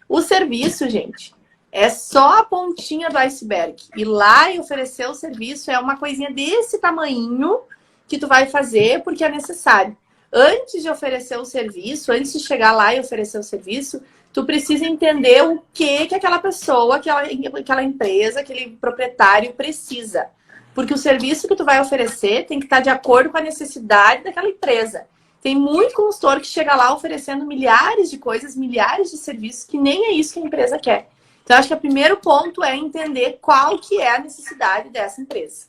O serviço, gente, é só a pontinha do iceberg. Ir lá e oferecer o serviço é uma coisinha desse tamanho que tu vai fazer porque é necessário. Antes de oferecer o serviço, antes de chegar lá e oferecer o serviço, tu precisa entender o que aquela pessoa, aquela empresa, aquele proprietário precisa. Porque o serviço que tu vai oferecer tem que estar de acordo com a necessidade daquela empresa. Tem muito consultor que chega lá oferecendo milhares de coisas, milhares de serviços, que nem é isso que a empresa quer. Então, acho que o primeiro ponto é entender qual que é a necessidade dessa empresa.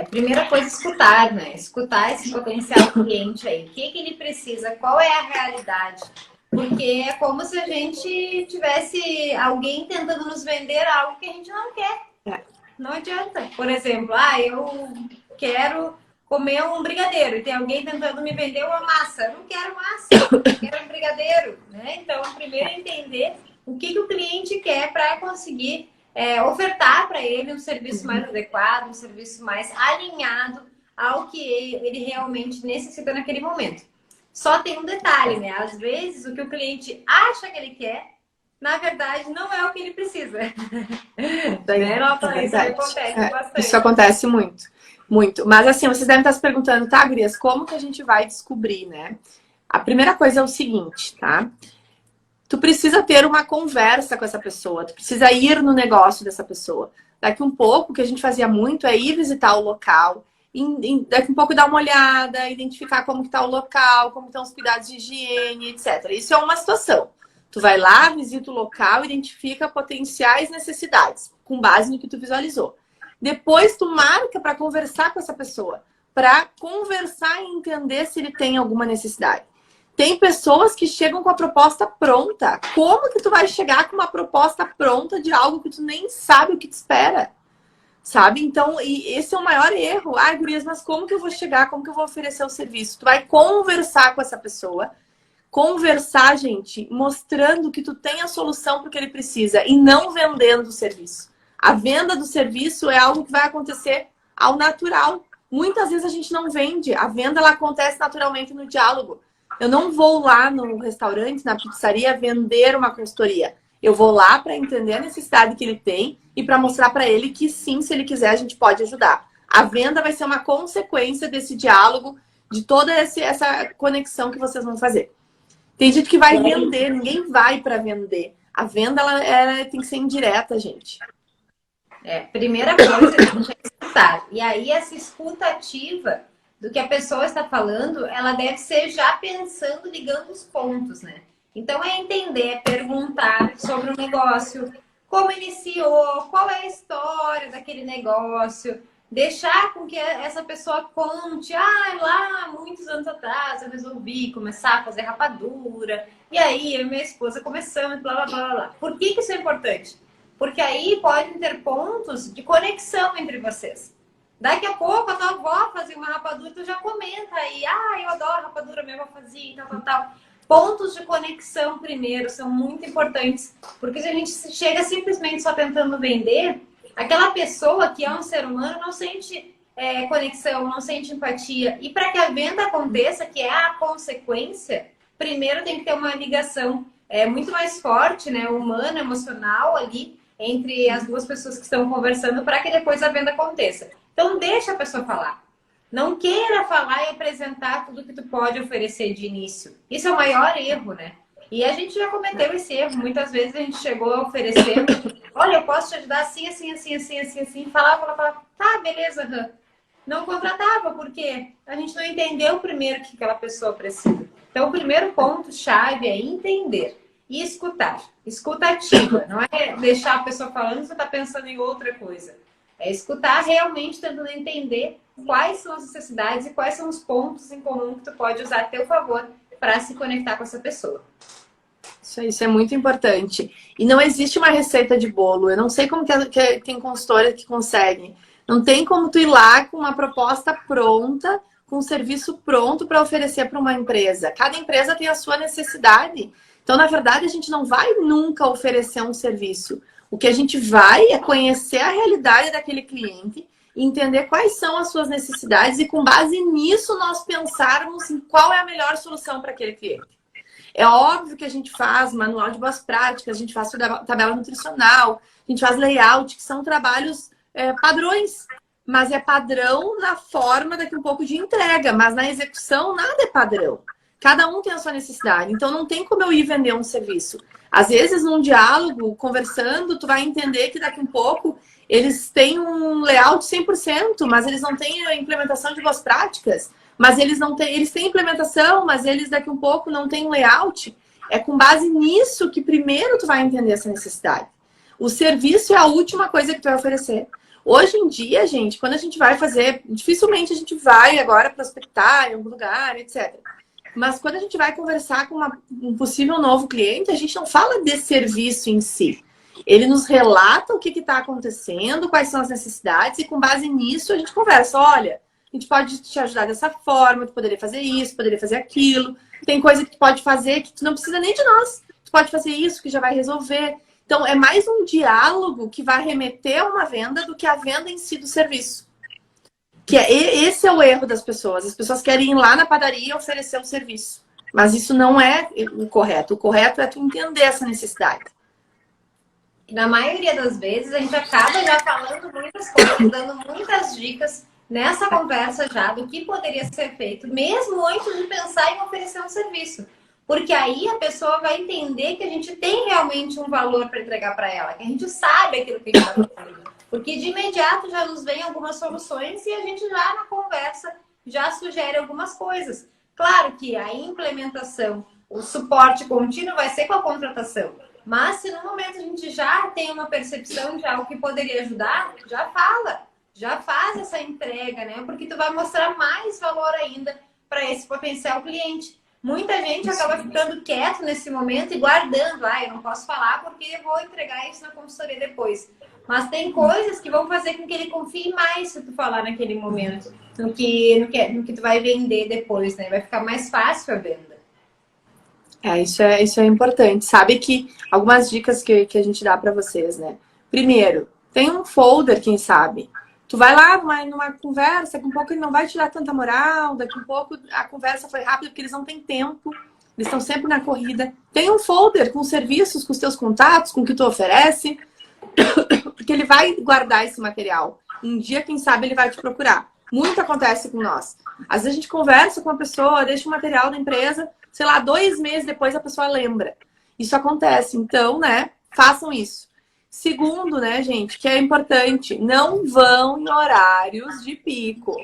Primeira coisa, escutar, né? Escutar esse potencial cliente aí. O que ele precisa? Qual é a realidade? Porque é como se a gente tivesse alguém tentando nos vender algo que a gente não quer. Não adianta. Por exemplo, eu quero comer um brigadeiro e tem alguém tentando me vender uma massa. Eu não quero massa, eu quero um brigadeiro, né? Então, primeiro entender o que o cliente quer para conseguir ofertar para ele um serviço mais adequado, um serviço mais alinhado ao que ele realmente necessita naquele momento. Só tem um detalhe, né? Às vezes, o que o cliente acha que ele quer, na verdade, não é o que ele precisa. Isso acontece muito. Muito. Mas assim, vocês devem estar se perguntando, tá, gurias, como que a gente vai descobrir, né? A primeira coisa é o seguinte, tá? Tu precisa ter uma conversa com essa pessoa, tu precisa ir no negócio dessa pessoa. Daqui um pouco, o que a gente fazia muito é ir visitar o local, daqui um pouco dar uma olhada, identificar como que tá o local, como estão os cuidados de higiene, etc. Isso é uma situação. Tu vai lá, visita o local, identifica potenciais necessidades, com base no que tu visualizou. Depois tu marca para conversar com essa pessoa, para conversar e entender se ele tem alguma necessidade. Tem pessoas que chegam com a proposta pronta. Como que tu vai chegar com uma proposta pronta de algo que tu nem sabe o que te espera? Sabe? Então, e esse é o maior erro. Ai, gurias, mas como que eu vou chegar? Como que eu vou oferecer o serviço? Tu vai conversar com essa pessoa. Conversar, gente, mostrando que tu tem a solução para o que ele precisa e não vendendo o serviço. A venda do serviço é algo que vai acontecer ao natural. Muitas vezes a gente não vende. A venda ela acontece naturalmente no diálogo. Eu não vou lá no restaurante, na pizzaria, vender uma consultoria. Eu vou lá para entender a necessidade que ele tem e para mostrar para ele que sim, se ele quiser, a gente pode ajudar. A venda vai ser uma consequência desse diálogo, de toda essa conexão que vocês vão fazer. Tem gente que vai vender, ninguém vai para vender. A venda ela tem que ser indireta, gente. Primeira coisa, a gente é escutar. E aí, essa escuta ativa do que a pessoa está falando, ela deve ser já pensando, ligando os pontos, né? Então, é entender, é perguntar sobre o negócio, como iniciou, qual é a história daquele negócio, deixar com que essa pessoa conte, lá, muitos anos atrás, eu resolvi começar a fazer rapadura, e aí, eu e minha esposa começamos, blá, blá, blá, blá. Por que isso é importante? Porque aí podem ter pontos de conexão entre vocês. Daqui a pouco a tua avó fazia uma rapadura, tu já comenta aí, eu adoro rapadura, minha avó fazia, tal. Pontos de conexão primeiro são muito importantes, porque se a gente chega simplesmente só tentando vender, aquela pessoa que é um ser humano não sente conexão, não sente empatia. E para que a venda aconteça, que é a consequência, primeiro tem que ter uma ligação muito mais forte, né, humana, emocional ali, entre as duas pessoas que estão conversando para que depois a venda aconteça. Então, deixa a pessoa falar. Não queira falar e apresentar tudo que tu pode oferecer de início. Isso é o maior erro, né? E a gente já cometeu esse erro. Muitas vezes a gente chegou a oferecer, olha, eu posso te ajudar assim, assim, assim, assim, assim, assim. Falava, tá, beleza. Não contratava, porque a gente não entendeu primeiro o que aquela pessoa precisa. Então, o primeiro ponto-chave é entender e escutar. Escuta ativa. Não é deixar a pessoa falando e você tá pensando em outra coisa. É escutar realmente tentando entender quais são as necessidades e quais são os pontos em comum que tu pode usar a teu favor para se conectar com essa pessoa. Isso é muito importante. E não existe uma receita de bolo. Eu não sei como que tem consultora que consegue. Não tem como tu ir lá com uma proposta pronta, com um serviço pronto para oferecer para uma empresa. Cada empresa tem a sua necessidade. Então, na verdade, a gente não vai nunca oferecer um serviço. O que a gente vai é conhecer a realidade daquele cliente, entender quais são as suas necessidades e, com base nisso, nós pensarmos em qual é a melhor solução para aquele cliente. É óbvio que a gente faz manual de boas práticas, a gente faz tabela nutricional, a gente faz layout, que são trabalhos padrões. Mas é padrão na forma daqui um pouco de entrega, mas na execução nada é padrão. Cada um tem a sua necessidade. Então não tem como eu ir vender um serviço. Às vezes, num diálogo, conversando, tu vai entender que daqui um pouco eles têm um layout 100%, mas eles não têm a implementação de boas práticas. Mas eles não têm, eles têm implementação, mas eles daqui um pouco não têm um layout. É com base nisso que primeiro tu vai entender essa necessidade. O serviço é a última coisa que tu vai oferecer. Hoje em dia, gente, quando a gente vai fazer, dificilmente a gente vai agora prospectar em algum lugar, etc. Mas quando a gente vai conversar com um possível novo cliente, a gente não fala de serviço em si. Ele nos relata o que está acontecendo, quais são as necessidades, e com base nisso a gente conversa. Olha, a gente pode te ajudar dessa forma, tu poderia fazer isso, poderia fazer aquilo. Tem coisa que tu pode fazer que tu não precisa nem de nós. Tu pode fazer isso que já vai resolver. Então, é mais um diálogo que vai remeter a uma venda do que a venda em si do serviço. Esse é o erro das pessoas. As pessoas querem ir lá na padaria e oferecer um serviço. Mas isso não é o correto. O correto é tu entender essa necessidade. Na maioria das vezes, a gente acaba já falando muitas coisas, dando muitas dicas nessa conversa já do que poderia ser feito, mesmo antes de pensar em oferecer um serviço. Porque aí a pessoa vai entender que a gente tem realmente um valor para entregar para ela, que a gente sabe aquilo que a gente está fazendo. Porque de imediato já nos vem algumas soluções e a gente já na conversa já sugere algumas coisas. Claro que a implementação, o suporte contínuo vai ser com a contratação. Mas se no momento a gente já tem uma percepção de algo que poderia ajudar, já fala, já faz essa entrega, né? Porque tu vai mostrar mais valor ainda para esse potencial cliente. Muita gente acaba ficando quieto nesse momento e guardando. Eu não posso falar porque eu vou entregar isso na consultoria depois. Mas tem coisas que vão fazer com que ele confie mais se tu falar naquele momento, no que tu vai vender depois, né? Vai ficar mais fácil a venda. Isso é importante. Sabe que algumas dicas que a gente dá para vocês, né? Primeiro, tem um folder, quem sabe. Tu vai lá numa conversa, daqui um pouco ele não vai te dar tanta moral, daqui um pouco a conversa foi rápida porque eles não têm tempo, eles estão sempre na corrida. Tem um folder com serviços, com os teus contatos, com o que tu oferece, porque ele vai guardar esse material. Um dia, quem sabe, ele vai te procurar. Muito acontece com nós. Às vezes a gente conversa com a pessoa, deixa o material da empresa, sei lá, 2 meses depois a pessoa lembra. Isso acontece. Então, né, façam isso. Segundo, né, gente, que é importante, não vão em horários de pico.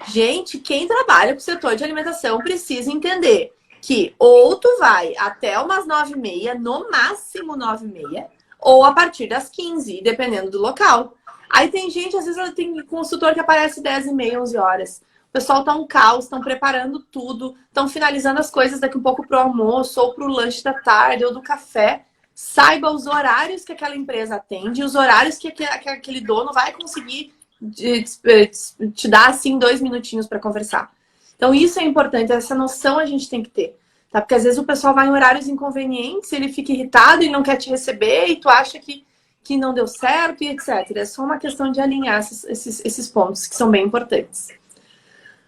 Gente, quem trabalha com o setor de alimentação precisa entender que ou tu vai até umas 9h30, no máximo 9h30, ou a partir das 15, dependendo do local. Aí tem gente, às vezes tem consultor que aparece 10h30, 11 horas. O pessoal tá um caos, estão preparando tudo, estão finalizando as coisas daqui um pouco pro almoço, ou pro lanche da tarde, ou do café. Saiba os horários que aquela empresa atende, os horários que aquele dono vai conseguir te dar, assim, 2 minutinhos para conversar. Então, isso é importante, essa noção a gente tem que ter. Tá? Porque às vezes o pessoal vai em horários inconvenientes, ele fica irritado e não quer te receber, e tu acha que não deu certo, e etc. É só uma questão de alinhar esses pontos, que são bem importantes.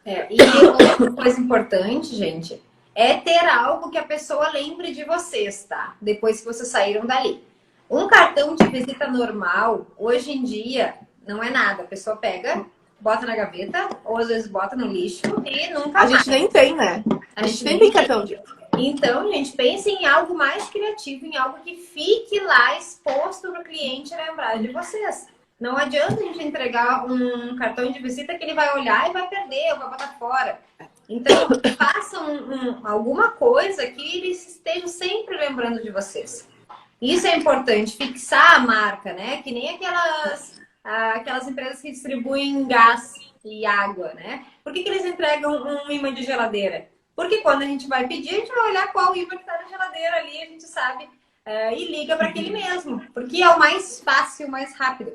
E outra coisa importante, gente, é ter algo que a pessoa lembre de vocês, tá? Depois que vocês saíram dali. Um cartão de visita normal, hoje em dia, não é nada. A pessoa pega, bota na gaveta, ou às vezes bota no lixo e nunca mais. A gente nem tem, né? A gente nem tem cartão de... Então, gente, pense em algo mais criativo, em algo que fique lá exposto para o cliente lembrar de vocês. Não adianta a gente entregar um cartão de visita que ele vai olhar e vai perder, ou vai botar fora. Então, façam alguma coisa que eles estejam sempre lembrando de vocês. Isso é importante, fixar a marca, né? Que nem aquelas empresas que distribuem gás e água, né? Por que eles entregam um imã de geladeira? Porque quando a gente vai pedir, a gente vai olhar qual imã que está na geladeira ali, a gente sabe, e liga para aquele mesmo. Porque é o mais fácil, o mais rápido.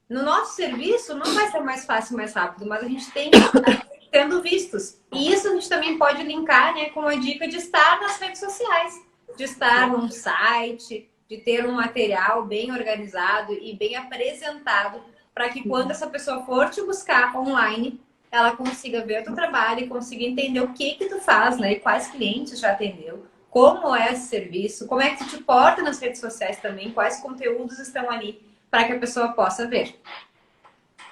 No nosso serviço, não vai ser mais fácil, mais rápido, mas a gente tem que estar tendo vistos. E isso a gente também pode linkar, né, com a dica de estar nas redes sociais, de estar num site, de ter um material bem organizado e bem apresentado, para que quando essa pessoa for te buscar online, ela consiga ver o teu trabalho e consiga entender o que tu faz, né, e quais clientes já atendeu, como é esse serviço, como é que tu te porta nas redes sociais também, quais conteúdos estão ali para que a pessoa possa ver.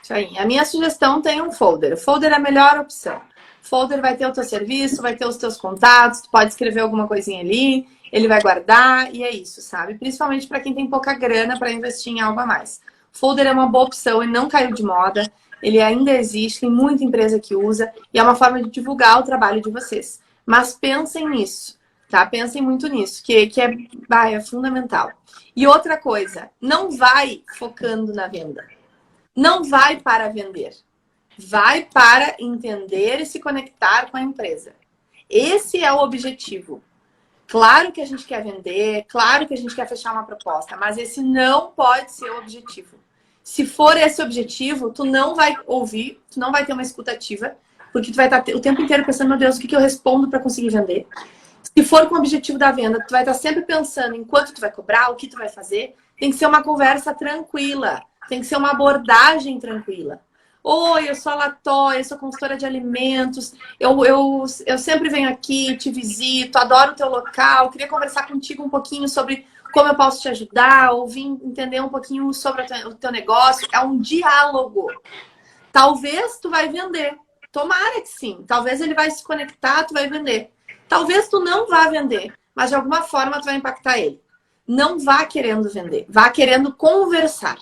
Isso aí. A minha sugestão tem um folder. O folder é a melhor opção. O folder vai ter o teu serviço, vai ter os teus contatos, tu pode escrever alguma coisinha ali, ele vai guardar e é isso, sabe? Principalmente para quem tem pouca grana para investir em algo a mais. O folder é uma boa opção, ele não caiu de moda, ele ainda existe, tem muita empresa que usa e é uma forma de divulgar o trabalho de vocês. Mas pensem nisso, tá? Pensem muito nisso, que é fundamental. E outra coisa, não vai focando na venda. Não vai para vender. Vai para entender e se conectar com a empresa. Esse é o objetivo. Claro que a gente quer vender, claro que a gente quer fechar uma proposta, mas esse não pode ser o objetivo. Se for esse o objetivo, tu não vai ouvir, tu não vai ter uma escuta ativa, porque tu vai estar o tempo inteiro pensando, meu Deus, o que eu respondo para conseguir vender? Se for com o objetivo da venda, tu vai estar sempre pensando em quanto tu vai cobrar, o que tu vai fazer. Tem que ser uma conversa tranquila, tem que ser uma abordagem tranquila. Oi, eu sou a Latóia, eu sou consultora de alimentos, eu sempre venho aqui, te visito, adoro o teu local, queria conversar contigo um pouquinho sobre como eu posso te ajudar, ouvir, entender um pouquinho sobre o teu negócio. É um diálogo. Talvez tu vai vender, tomara que sim, talvez ele vai se conectar, tu vai vender. Talvez tu não vá vender, mas de alguma forma tu vai impactar ele. Não vá querendo vender, vá querendo conversar.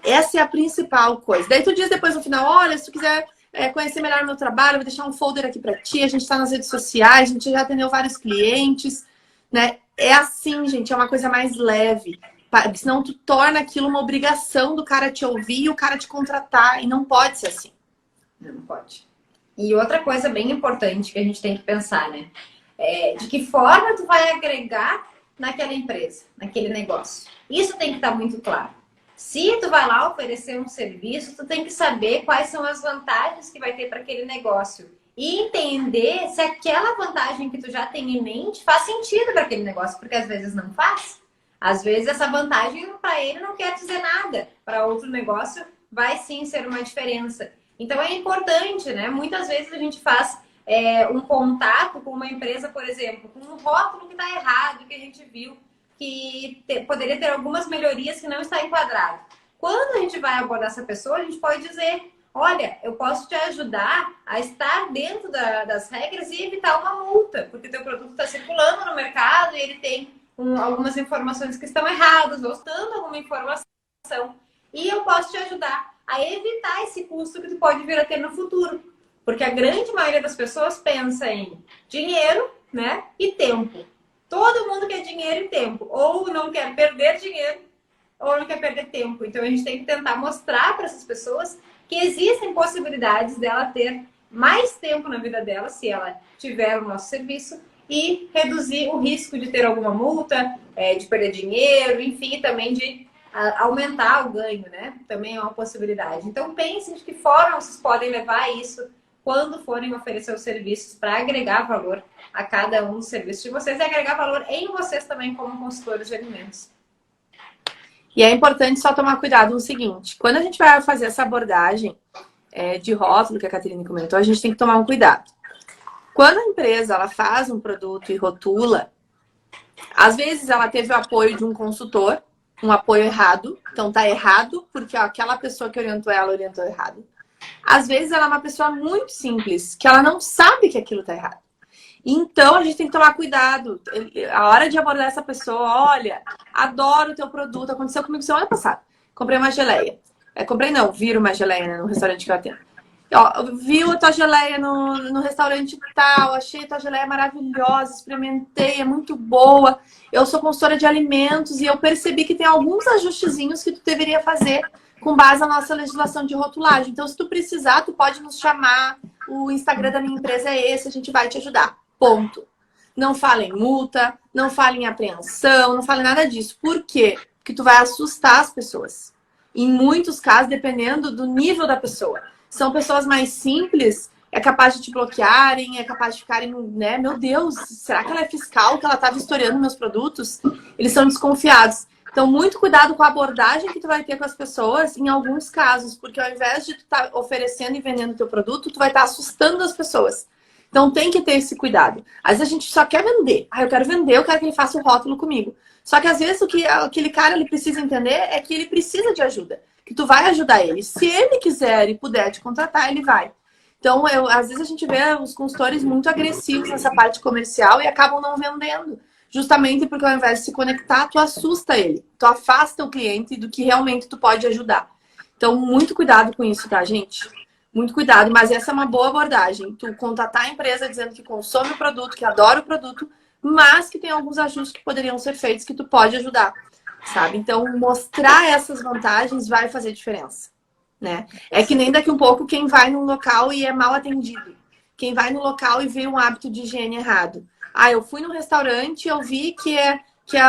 Essa é a principal coisa. Daí tu diz depois no final, olha, se tu quiser conhecer melhor o meu trabalho, eu vou deixar um folder aqui pra ti, a gente tá nas redes sociais, a gente já atendeu vários clientes, né? É assim, gente, é uma coisa mais leve. Senão tu torna aquilo uma obrigação do cara te ouvir e o cara te contratar. E não pode ser assim. Não pode. E outra coisa bem importante que a gente tem que pensar, né? De que forma tu vai agregar naquela empresa, naquele negócio. Isso tem que estar muito claro. Se tu vai lá oferecer um serviço, tu tem que saber quais são as vantagens que vai ter para aquele negócio. E entender se aquela vantagem que tu já tem em mente faz sentido para aquele negócio, porque às vezes não faz. Às vezes essa vantagem para ele não quer dizer nada. Para outro negócio vai sim ser uma diferença. Então é importante, né? Muitas vezes a gente faz um contato com uma empresa, por exemplo, com um rótulo que está errado, que a gente viu que poderia ter algumas melhorias que não está enquadrado. Quando a gente vai abordar essa pessoa, a gente pode dizer, olha, eu posso te ajudar a estar dentro das regras e evitar uma multa, porque teu produto está circulando no mercado e ele tem algumas informações que estão erradas, ou estando alguma informação, e eu posso te ajudar a evitar esse custo que tu pode vir a ter no futuro. Porque a grande maioria das pessoas pensa em dinheiro, né, e tempo. Todo mundo quer dinheiro e tempo. Ou não quer perder dinheiro, ou não quer perder tempo. Então, a gente tem que tentar mostrar para essas pessoas que existem possibilidades dela ter mais tempo na vida dela, se ela tiver o nosso serviço, e reduzir o risco de ter alguma multa, de perder dinheiro, enfim, e também de aumentar o ganho, né? Também é uma possibilidade. Então, pensem de que forma vocês podem levar isso quando forem oferecer os serviços para agregar valor a cada um dos serviços de vocês e agregar valor em vocês também como consultores de alimentos. E é importante só tomar cuidado no seguinte, quando a gente vai fazer essa abordagem de rótulo que a Caterine comentou, a gente tem que tomar um cuidado. Quando a empresa ela faz um produto e rotula, às vezes ela teve o apoio de um consultor, um apoio errado, então tá errado porque aquela pessoa que orientou ela orientou errado. Às vezes ela é uma pessoa muito simples, que ela não sabe que aquilo tá errado. Então a gente tem que tomar cuidado. A hora de abordar essa pessoa, olha, adoro o teu produto, aconteceu comigo semana passada. Comprei uma geleia. Viro uma geleia, né, no restaurante que eu atendo. Viu a tua geleia no restaurante tal, achei a tua geleia maravilhosa, experimentei, é muito boa. Eu sou consultora de alimentos e eu percebi que tem alguns ajustezinhos que tu deveria fazer com base na nossa legislação de rotulagem. Então, se tu precisar, tu pode nos chamar. O Instagram da minha empresa é esse, a gente vai te ajudar. Ponto. Não fala em multa, não fala em apreensão, não fala em nada disso. Por quê? Porque tu vai assustar as pessoas. Em muitos casos, dependendo do nível da pessoa. São pessoas mais simples, é capaz de te bloquearem, é capaz de ficarem, né? Meu Deus, será que ela é fiscal, que ela tá vistoriando meus produtos? Eles são desconfiados. Então, muito cuidado com a abordagem que tu vai ter com as pessoas em alguns casos, porque ao invés de tu estar oferecendo e vendendo teu produto, tu vai estar assustando as pessoas. Então tem que ter esse cuidado. Às vezes a gente só quer vender. Ah, eu quero vender, eu quero que ele faça o rótulo comigo. Só que às vezes o que aquele cara ele precisa entender é que ele precisa de ajuda. Que tu vai ajudar ele. Se ele quiser e puder te contratar, ele vai. Então, às vezes a gente vê os consultores muito agressivos nessa parte comercial e acabam não vendendo. Justamente porque ao invés de se conectar, tu assusta ele. Tu afasta o cliente do que realmente tu pode ajudar. Então, muito cuidado com isso, tá, gente? Muito cuidado. Mas essa é uma boa abordagem. Tu contatar a empresa dizendo que consome o produto, que adora o produto, mas que tem alguns ajustes que poderiam ser feitos que tu pode ajudar, sabe? Então, mostrar essas vantagens vai fazer diferença. Né? É que nem daqui um pouco quem vai num local e é mal atendido. Quem vai no local e vê um hábito de higiene errado. Ah, eu fui num restaurante e eu vi que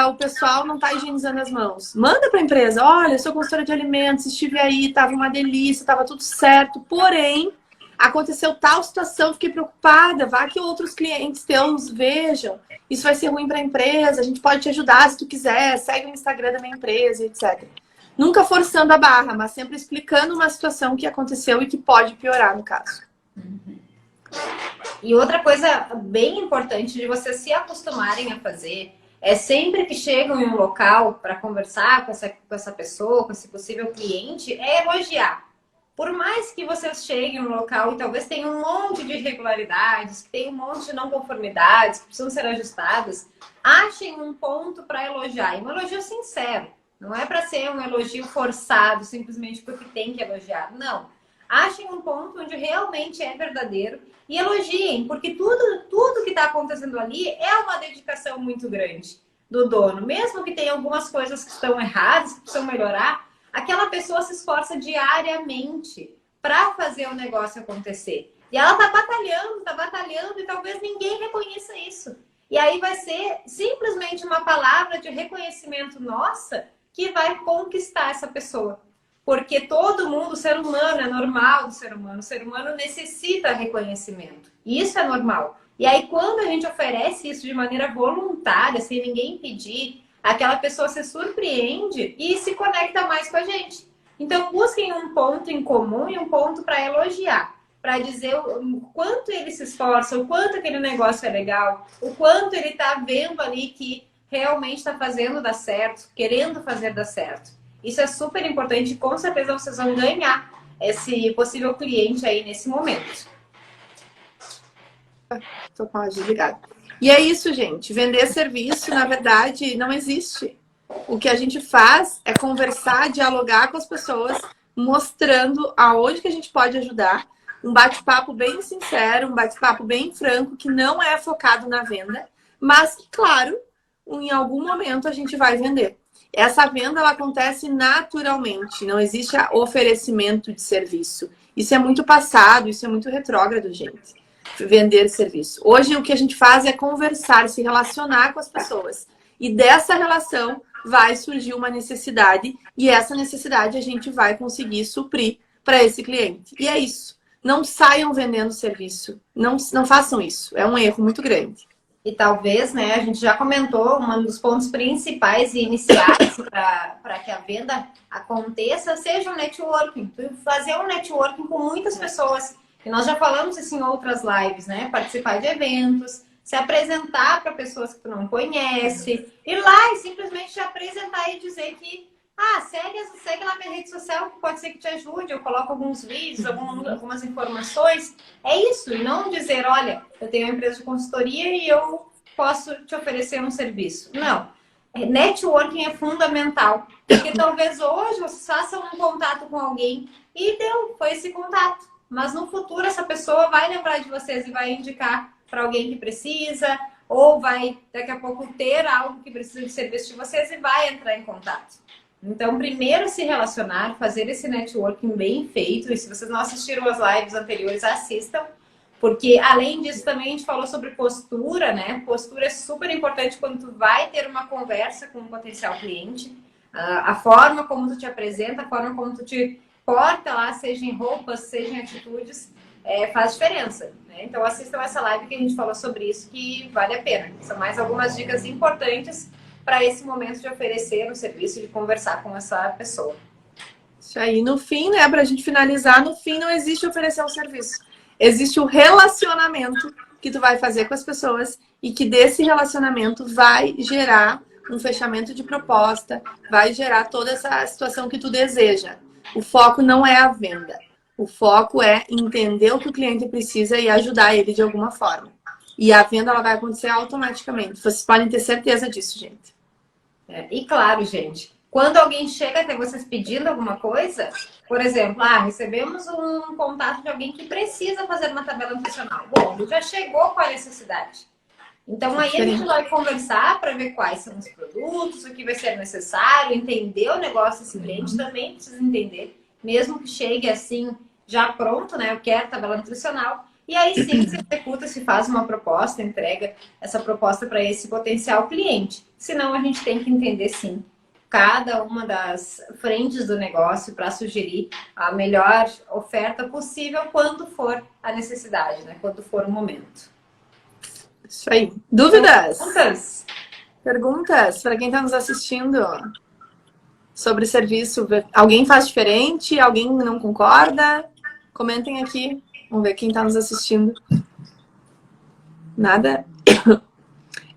o pessoal não está higienizando as mãos. Manda para a empresa, olha, eu sou consultora de alimentos, estive aí, estava uma delícia, estava tudo certo, porém, aconteceu tal situação, fiquei preocupada, vá que outros clientes teus vejam. Isso vai ser ruim para a empresa, a gente pode te ajudar se tu quiser, segue o Instagram da minha empresa, etc. Nunca forçando a barra, mas sempre explicando uma situação que aconteceu e que pode piorar no caso. E outra coisa bem importante de vocês se acostumarem a fazer é sempre que chegam em um local para conversar com essa pessoa, com esse possível cliente, é elogiar. Por mais que vocês cheguem no local e talvez tenha um monte de irregularidades, que tem um monte de não conformidades que precisam ser ajustadas, achem um ponto para elogiar. E um elogio sincero. Não é para ser um elogio forçado, simplesmente porque tem que elogiar. Não. Achem um ponto onde realmente é verdadeiro e elogiem, porque tudo que está acontecendo ali é uma dedicação muito grande do dono. Mesmo que tenha algumas coisas que estão erradas, que precisam melhorar, aquela pessoa se esforça diariamente para fazer o negócio acontecer. E ela está batalhando e talvez ninguém reconheça isso. E aí vai ser simplesmente uma palavra de reconhecimento nossa que vai conquistar essa pessoa. Porque todo mundo, o ser humano, é normal do ser humano. O ser humano necessita reconhecimento. E isso é normal. E aí, quando a gente oferece isso de maneira voluntária, sem ninguém pedir, aquela pessoa se surpreende e se conecta mais com a gente. Então, busquem um ponto em comum e um ponto para elogiar. Para dizer o quanto ele se esforça, o quanto aquele negócio é legal, o quanto ele está vendo ali que realmente está fazendo dar certo, querendo fazer dar certo. Isso é super importante e com certeza vocês vão ganhar esse possível cliente aí nesse momento. Tô com a desligada. E é isso, gente. Vender serviço, na verdade, não existe. O que a gente faz é conversar, dialogar com as pessoas, mostrando aonde que a gente pode ajudar. Um bate-papo bem sincero, um bate-papo bem franco, que não é focado na venda, mas que, claro, em algum momento a gente vai vender. Essa venda ela acontece naturalmente, não existe oferecimento de serviço. Isso é muito passado, isso é muito retrógrado, gente. Vender serviço. Hoje o que a gente faz é conversar, se relacionar com as pessoas. E dessa relação vai surgir uma necessidade e essa necessidade a gente vai conseguir suprir para esse cliente. E é isso. Não saiam vendendo serviço. Não façam isso. É um erro muito grande. E talvez, né, a gente já comentou, um dos pontos principais e iniciais para que a venda aconteça seja o networking. Fazer um networking com muitas pessoas. E nós já falamos isso em outras lives, né? Participar de eventos, se apresentar para pessoas que tu não conhece, ir lá e simplesmente te apresentar e dizer que segue lá minha rede social que pode ser que te ajude, eu coloco alguns vídeos, algumas informações. É isso, e não dizer, olha, eu tenho uma empresa de consultoria e eu posso te oferecer um serviço. Não. Networking é fundamental, porque talvez hoje vocês façam um contato com alguém e foi esse contato. Mas no futuro essa pessoa vai lembrar de vocês e vai indicar para alguém que precisa, ou vai daqui a pouco ter algo que precisa de serviço de vocês e vai entrar em contato. Então, primeiro se relacionar, fazer esse networking bem feito. E se vocês não assistiram as lives anteriores, assistam. Porque, além disso, também a gente falou sobre postura, né? Postura é super importante quando tu vai ter uma conversa com um potencial cliente. A forma como tu te apresenta, a forma como tu te porta lá, seja em roupas, seja em atitudes, faz diferença, né? Então, assistam essa live que a gente falou sobre isso, que vale a pena. São mais algumas dicas importantes para esse momento de oferecer um serviço, de conversar com essa pessoa. Isso aí, no fim, né, para a gente finalizar, no fim não existe oferecer um serviço. Existe o relacionamento que tu vai fazer com as pessoas e que desse relacionamento vai gerar um fechamento de proposta, vai gerar toda essa situação que tu deseja. O foco não é a venda. O foco é entender o que o cliente precisa e ajudar ele de alguma forma. E a venda ela vai acontecer automaticamente. Vocês podem ter certeza disso, gente. E claro, gente, quando alguém chega até vocês pedindo alguma coisa, por exemplo, recebemos um contato de alguém que precisa fazer uma tabela nutricional. Bom, ele já chegou com a necessidade. Então aí a gente vai conversar para ver quais são os produtos, o que vai ser necessário, entender o negócio desse cliente também precisa entender, mesmo que chegue assim já pronto, né? Eu quero tabela nutricional. E aí sim se executa, se faz uma proposta, entrega essa proposta para esse potencial cliente. Senão a gente tem que entender sim cada uma das frentes do negócio para sugerir a melhor oferta possível quando for a necessidade, né? Quando for o momento. Isso aí. Dúvidas? Perguntas? Perguntas para quem está nos assistindo sobre o serviço. Alguém faz diferente? Alguém não concorda? Comentem aqui. Vamos ver quem está nos assistindo. Nada?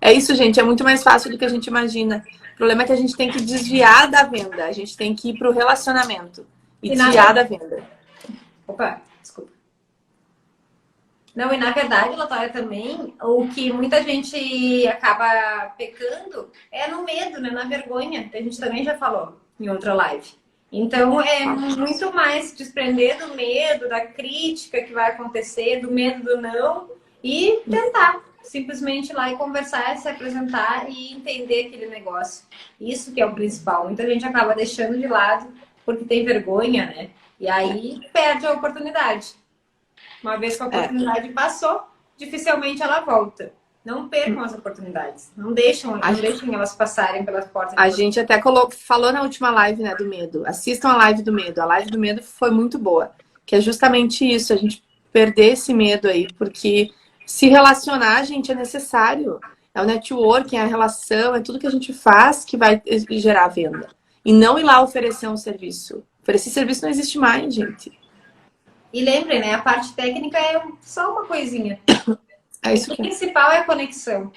É isso, gente. É muito mais fácil do que a gente imagina. O problema é que a gente tem que desviar da venda. A gente tem que ir para o relacionamento e desviar da venda. Opa, desculpa. Não, e na verdade, Latória, também, o que muita gente acaba pecando é no medo, né? Na vergonha, que a gente também já falou em outra live. Então, é muito mais se desprender do medo, da crítica que vai acontecer, do medo do não, e tentar simplesmente ir lá e conversar, se apresentar e entender aquele negócio. Isso que é o principal. Muita gente acaba deixando de lado porque tem vergonha, né? E aí perde a oportunidade. Uma vez que a oportunidade passou, dificilmente ela volta. Não percam as oportunidades. Não deixem elas passarem pelas portas. A gente até falou na última live, né, do medo. Assistam a live do medo. A live do medo foi muito boa. Que é justamente isso, a gente perder esse medo aí. Porque se relacionar, gente, é necessário. É o networking, é a relação, é tudo que a gente faz que vai gerar venda. E não ir lá oferecer um serviço. Oferecer serviço não existe mais, gente. E lembrem, né? A parte técnica é só uma coisinha. É isso o principal é a conexão.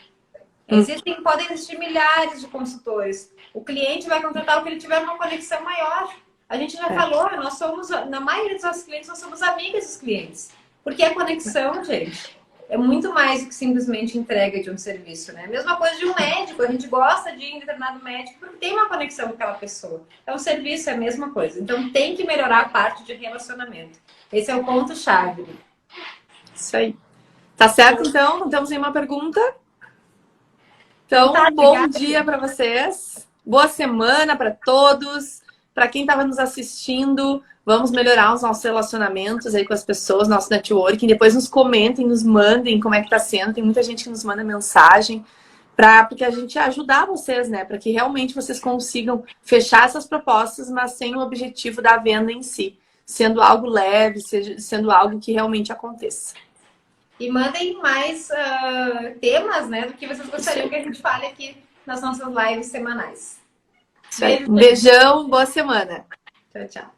Podem existir milhares de consultores. O cliente vai contratar o que ele tiver uma conexão maior. A gente já falou, nós somos, na maioria dos nossos clientes, nós somos amigas dos clientes. Porque a conexão, gente, é muito mais do que simplesmente entrega de um serviço, né? A mesma coisa de um médico. A gente gosta de ir em determinado médico porque tem uma conexão com aquela pessoa. Então, o serviço é a mesma coisa. Então, tem que melhorar a parte de relacionamento. Esse é o ponto-chave. Isso aí. Tá certo, então? Não temos nenhuma pergunta? Então, bom obrigada, dia para vocês. Boa semana para todos. Para quem estava nos assistindo, vamos melhorar os nossos relacionamentos aí com as pessoas, nosso networking. Depois nos comentem, nos mandem como é que tá sendo. Tem muita gente que nos manda mensagem. Porque a gente ajudar vocês, né? Para que realmente vocês consigam fechar essas propostas, mas sem o objetivo da venda em si. Sendo algo leve, sendo algo que realmente aconteça. E mandem mais temas, né? Do que vocês gostariam que a gente fale aqui nas nossas lives semanais. Um beijão, boa semana. Tchau, tchau.